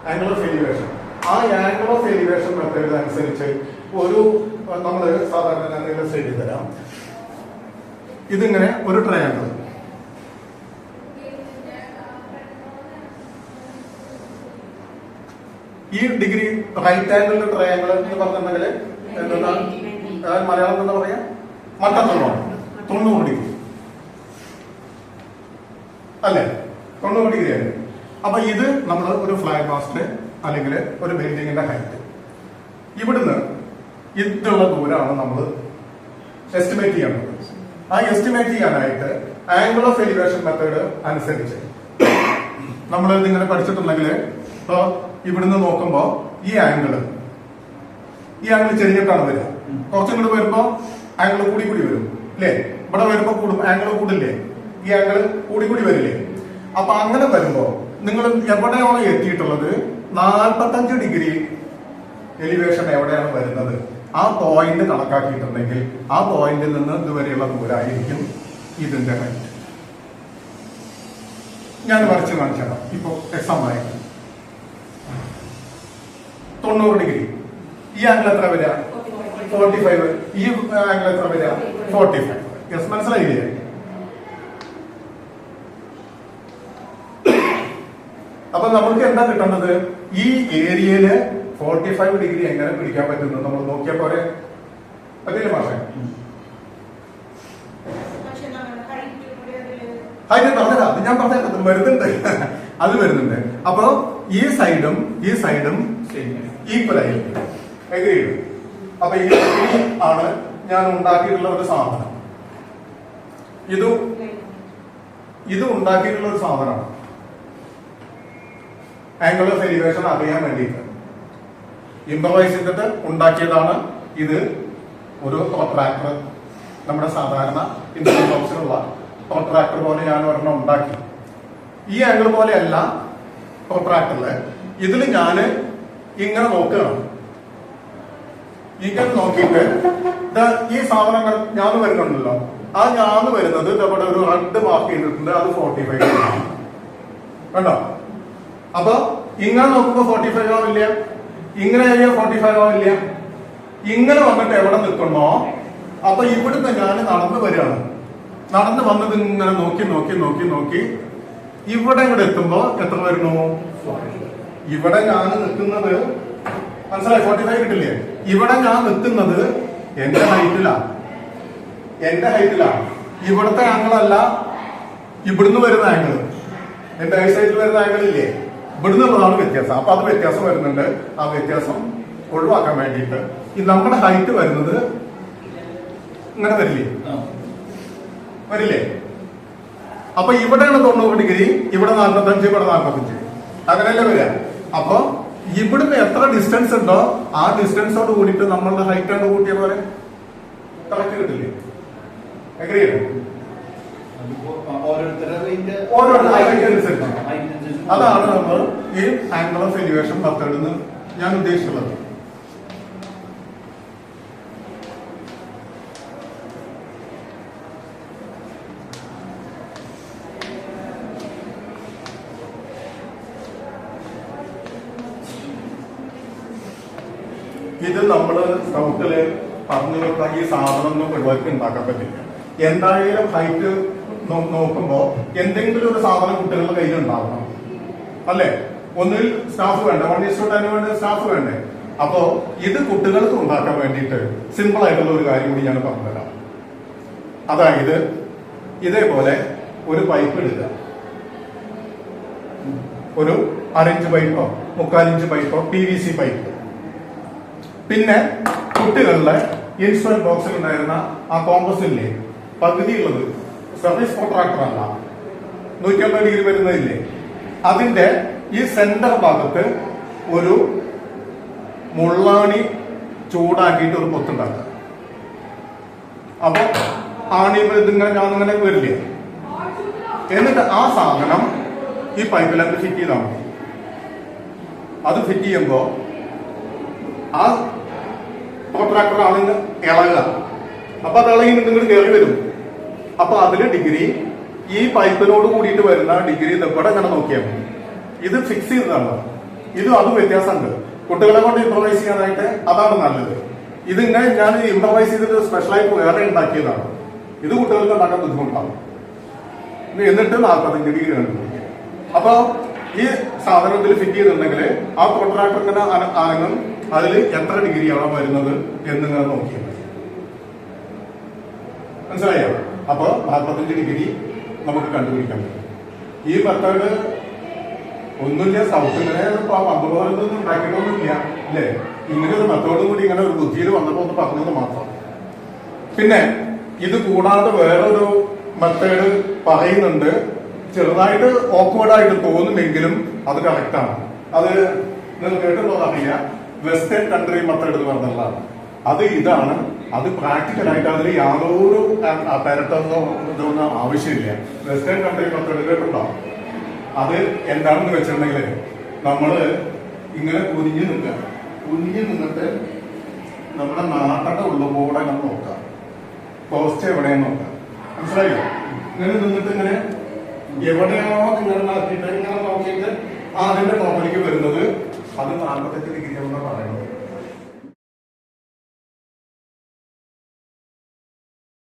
Angle of elevation. ആ angle of elevation method അനുസരിച്ച് ഒരു നമ്മൾ സാധാരണ ഞാൻ എഴുതി തരാം. ഇതിങ്ങനെ ഒരു ട്രയാങ്കിൾ, ഈ ഡിഗ്രി റൈറ്റ് ആംഗിളിന്റെ ട്രയാങ്കിൾ എന്ന് പറഞ്ഞിട്ടുണ്ടെങ്കിൽ എന്താ മലയാളം എന്താ പറയാ, മട്ടത്തൊണ്ണമാണ്, 90 ഡിഗ്രി അല്ലെ, 90 ഡിഗ്രി ആണ്. അപ്പൊ ഇത് നമ്മൾ ഒരു ഫ്ലാഗ് മാസ്റ്റ് അല്ലെങ്കിൽ ഒരു ബിൽഡിങ്ങിന്റെ ഹൈറ്റ്, ഇവിടുന്ന് ഇതുള്ള ദൂരമാണ് നമ്മൾ എസ്റ്റിമേറ്റ് ചെയ്യേണ്ടത്. ആ എസ്റ്റിമേറ്റ് ചെയ്യാനായിട്ട് ആംഗിൾ ഓഫ് എലിവേഷൻ മെത്തേഡ് അനുസരിച്ച് നമ്മൾ ഇതിങ്ങനെ പഠിച്ചിട്ടുണ്ടെങ്കിൽ ഇപ്പൊ ഇവിടുന്ന് നോക്കുമ്പോ ഈ ആംഗിൾ ചെരിഞ്ഞിട്ടാണ് വരിക. കുറച്ചും കൂടി വരുമ്പോ ആംഗിൾ കൂടി വരും അല്ലേ, ഇവിടെ വരുമ്പോ കൂടും, ആംഗിൾ കൂടില്ലേ, ഈ ആംഗിൾ കൂടി വരില്ലേ. അപ്പൊ അങ്ങനെ വരുമ്പോ നിങ്ങൾ എവിടെയാണോ എത്തിയിട്ടുള്ളത്, 45 ഡിഗ്രി എലിവേഷൻ എവിടെയാണ് വരുന്നത്, ആ പോയിന്റ് കണക്കാക്കിയിട്ടുണ്ടെങ്കിൽ ആ പോയിന്റിൽ നിന്ന് ഇതുവരെയുള്ള ദൂരമായിരിക്കും ഇതിന്റെ ഹൈറ്റ്. ഞാൻ വരച്ച് കാണിച്ചാൽ ഇപ്പൊ എക്സാമ്പിൾ ആയിട്ട് 90 ഡിഗ്രി, ഈ ആംഗിൾ എത്ര വരിക, 45, ഈ ആംഗിൾ എത്ര വരിക, 45. യെസ്, മനസ്സിലായില്ലേ? അപ്പൊ നമുക്ക് എന്താ കിട്ടേണ്ടത്, ഈ ഏരിയയില് 45 ഡിഗ്രി എങ്ങനെ പിടിക്കാൻ പറ്റുന്നു നമ്മൾ നോക്കിയാൽ പോരെ, പറ്റില്ല മാഷേ? ഹൈറ്റ് പറഞ്ഞതാ, അത് ഞാൻ പറഞ്ഞത് വരുന്നുണ്ട്, അത് വരുന്നുണ്ട്. അപ്പൊ ഈ സൈഡും ഈക്വൽ ആയിരിക്കും, എഗ്രീഡ്. അപ്പൊ ഈ ആണ് ഞാൻ ഉണ്ടാക്കിയിട്ടുള്ള ഒരു സാധനം, ഇത് ഉണ്ടാക്കിയിട്ടുള്ള ഒരു സാധനമാണ്. ആംഗിൾ ഓഫ് എലിവേഷൻ അറിയാൻ വേണ്ടിയിട്ട് ഇംപ്രവൈസ് ചെയ്തിട്ട് ഉണ്ടാക്കിയതാണ് ഇത്. ഒരു പ്രൊട്രാക്ടർ, നമ്മുടെ സാധാരണ ഇൻസ്ട്രുമെന്റ് ബോക്സിലുള്ള പ്രൊട്രാക്ടർ പോലെ ഞാൻ ഒരെണ്ണം ഉണ്ടാക്കി. ഈ ആംഗിൾ പോലെയല്ല പ്രൊട്രാക്ടറില്, ഇതിൽ ഞാൻ ഇങ്ങനെ നോക്കുകയാണ്. ഇങ്ങനെ നോക്കിയിട്ട് ഈ സാധനങ്ങൾ ഞാൻ വരുന്നുണ്ടല്ലോ, ആ ഞാൻ വരുന്നത് ഇവിടെ ഒരു റെഡ് മാർക്ക് ചെയ്തിട്ടുണ്ട്, അത് 45 കണ്ടോ. അപ്പൊ ഇങ്ങനെ നോക്കുമ്പോ 45 ആവില്ല, ഇങ്ങനെ 45 ആവില്ല. ഇങ്ങനെ വന്നിട്ട് എവിടെ നിൽക്കണോ, അപ്പൊ ഇവിടുന്ന് ഞാൻ നടന്നു വരികയാണ്. നടന്നു വന്നത് ഇങ്ങനെ നോക്കി ഇവിടെ എത്തുമ്പോ എത്ര വരുന്നു, ഇവിടെ ഞാൻ നിൽക്കുന്നത് മനസ്സിലായി, 45 കിട്ടില്ലേ. ഇവിടെ ഞാൻ നിൽക്കുന്നത് എന്റെ ഹൈറ്റിലാണ്. ഇവിടുത്തെ ആംഗിളല്ല, ഇവിടുന്ന് വരുന്ന ആംഗിൾ, എന്റെ ഐ സൈഡിൽ വരുന്ന ആംഗിൾ ഇല്ലേ, ഇവിടുന്നുള്ളതാണ് വ്യത്യാസം. അപ്പൊ അത് വ്യത്യാസം വരുന്നുണ്ട്. ആ വ്യത്യാസം ഒഴിവാക്കാൻ വേണ്ടിയിട്ട് ഈ നമ്മുടെ ഹൈറ്റ് വരുന്നത് ഇങ്ങനെ വരില്ലേ. അപ്പൊ ഇവിടെയാണ് 90 ഡിഗ്രി, ഇവിടെ 45, ഇവിടെ 45, അങ്ങനെയല്ലേ വരിക. അപ്പൊ ഇവിടുന്ന് എത്ര ഡിസ്റ്റൻസ് ഉണ്ടോ ആ ഡിസ്റ്റൻസോട് കൂടിയിട്ട് നമ്മളുടെ ഹൈറ്റ് ആണ് കൂട്ടിയ പോലെ കറക്റ്റ് കിട്ടില്ലേ, അഗ്രി ചെയ്യണം. അതാണ് നമ്മൾ ഈ ആംഗിൾ ഓഫ് എലിവേഷൻ മെത്തേഡ് എന്ന് ഞാൻ ഉദ്ദേശിച്ചുള്ളത്. ഇത് നമ്മള് സ്കൗട്ടില് പറഞ്ഞു കൊടുത്താൽ ഈ സാധനം പിള്ളേർക്ക് ഉണ്ടാക്കാൻ പറ്റില്ല. എന്തായാലും ഹൈറ്റ് നോക്കുമ്പോ എന്തെങ്കിലും ഒരു സാധനം കുട്ടികളുടെ കയ്യിൽ ഉണ്ടാവണം അല്ലെ. ഒന്നിൽ സ്റ്റാഫ് വേണ്ട, 1:10 വേണ്ട സ്റ്റാഫ് വേണ്ടേ. അപ്പോ ഇത് കുട്ടികൾക്ക് ഉണ്ടാക്കാൻ വേണ്ടിയിട്ട് സിമ്പിൾ ആയിട്ടുള്ള ഒരു കാര്യം കൂടി ഞാൻ പറഞ്ഞുതരാം. അതായത് ഇതേപോലെ ഒരു പൈപ്പ് എടുക്കുക, ഒരു 1/2 ഇഞ്ച് പൈപ്പോ 3/4 ഇഞ്ച് പൈപ്പോ PVC പൈപ്പ്. പിന്നെ കുട്ടികളുടെ ഇൻസ്ട്രുമെന്റ് ബോക്സിൽ ഉണ്ടായിരുന്ന ആ കോമ്പസില്ലേ പകുതിയുള്ളത്, സർവീസ് കോൺട്രാക്ടർ അല്ല, 180 ഡിഗ്രി വരുന്നതില്ലേ, അതിന്റെ ഈ സെന്റർ ഭാഗത്ത് ഒരു മുള്ളാണി ചൂടാക്കിയിട്ട് ഒരു പൊത്തുണ്ടാക്കുക. അപ്പൊ ആണി ഇതിങ്ങനെ ഞാനിങ്ങനെ വരില്ലേ, എന്നിട്ട് ആ സാധനം ഈ പൈപ്പിലങ്ങ് ഫിറ്റ് ചെയ്താൽ മതി. അത് ഫിറ്റ് ചെയ്യുമ്പോ ആ കോൺട്രാക്ടർ ആളിന് ഇളകുക. അപ്പൊ അത് ഇളകി നിങ്ങൾ കയറി വരും. അപ്പൊ അതില് ഡിഗ്രി ഈ പൈപ്പിനോട് കൂടിയിട്ട് വരുന്ന ഡിഗ്രി ഇവിടെ ഇങ്ങനെ നോക്കിയാൽ മതി. ഇത് ഫിക്സ് ചെയ്തതാണ്. ഇതും അതും വ്യത്യാസമുണ്ട്. കുട്ടികളെ കൊണ്ട് ഇംപ്രവൈസ് ചെയ്യാനായിട്ട് അതാണ് നല്ലത്. ഇതിങ്ങനെ ഞാൻ ഇംപ്രവൈസ് ചെയ്തിട്ട് സ്പെഷ്യലായിട്ട് വേറെ ഉണ്ടാക്കിയതാണ്. ഇത് കുട്ടികൾക്ക് ഉണ്ടാക്കാൻ ബുദ്ധിമുട്ടാണ്. എന്നിട്ട് 45 ഡിഗ്രി കണ്ടുപിടിക്കുക. അപ്പൊ ഈ സാധനത്തിൽ ഫിറ്റ് ചെയ്തിട്ടുണ്ടെങ്കിൽ ആ കോൺട്രാക്ടർ ഇങ്ങനെ ആണെങ്കിൽ അതിൽ എത്ര ഡിഗ്രിയാണ് വരുന്നത് എന്നിങ്ങനെ നോക്കിയാൽ മതി. മനസ്സിലായോ? അപ്പൊ 45 ഡിഗ്രി നമുക്ക് കണ്ടുപിടിക്കാൻ പറ്റും. ഈ മെത്തേഡ് ഒന്നുമില്ല, സൗത്ത് ഇങ്ങനെ പമ്പുപോലൊന്നും ഉണ്ടാക്കിയിട്ടൊന്നുമില്ല അല്ലേ. ഇങ്ങനെ ഒരു മെത്തേഡും കൂടി ഇങ്ങനെ ഒരു ബുദ്ധിയിൽ വന്നപ്പോ ഒന്ന് പറഞ്ഞത് മാത്രം. പിന്നെ ഇത് കൂടാതെ വേറൊരു മെത്തേഡ് പറയുന്നുണ്ട്. ചെറുതായിട്ട് ഓക്വേർഡായിട്ട് തോന്നുമെങ്കിലും അത് കറക്റ്റാണ്. അത് നിങ്ങൾ കേട്ടിട്ടുണ്ടോ അറിയില്ല. വെസ്റ്റേൺ കൺട്രി മെത്തേഡ് എന്ന് പറഞ്ഞതാണ്. അത് ഇതാണ്. അത് പ്രാക്ടിക്കലായിട്ട് അതിൽ യാതൊരു പെരട്ടൊന്നോ ഇതൊന്നും ആവശ്യമില്ല. വെസ്റ്റേൺ കൺട്രി മെത്തേഡ് കേട്ടിട്ടുണ്ടോ? അത് എന്താണെന്ന് വെച്ചിട്ടുണ്ടെങ്കിൽ നമ്മള് ഇങ്ങനെ കുനിഞ്ഞു നിൽക്കുക. കുനിഞ്ഞു നിന്നിട്ട് നമ്മുടെ നാട്ടിന്റെ ഉള്ളുകൂടെ ഇങ്ങനെ നോക്കാം. പോസ്റ്റ് എവിടെയെന്ന് നോക്കാം. മനസ്സിലായോ? ഇങ്ങനെ നിന്നിട്ട് ഇങ്ങനെ എവിടെയാണോ ഇങ്ങനെ നടത്തിയിട്ട് ഇങ്ങനെ നോക്കിയിട്ട് അതിന്റെ ടോപ്പിലേക്ക് വരുന്നത് അത് 45 ഡിഗ്രി ആണെന്ന് പറയാം.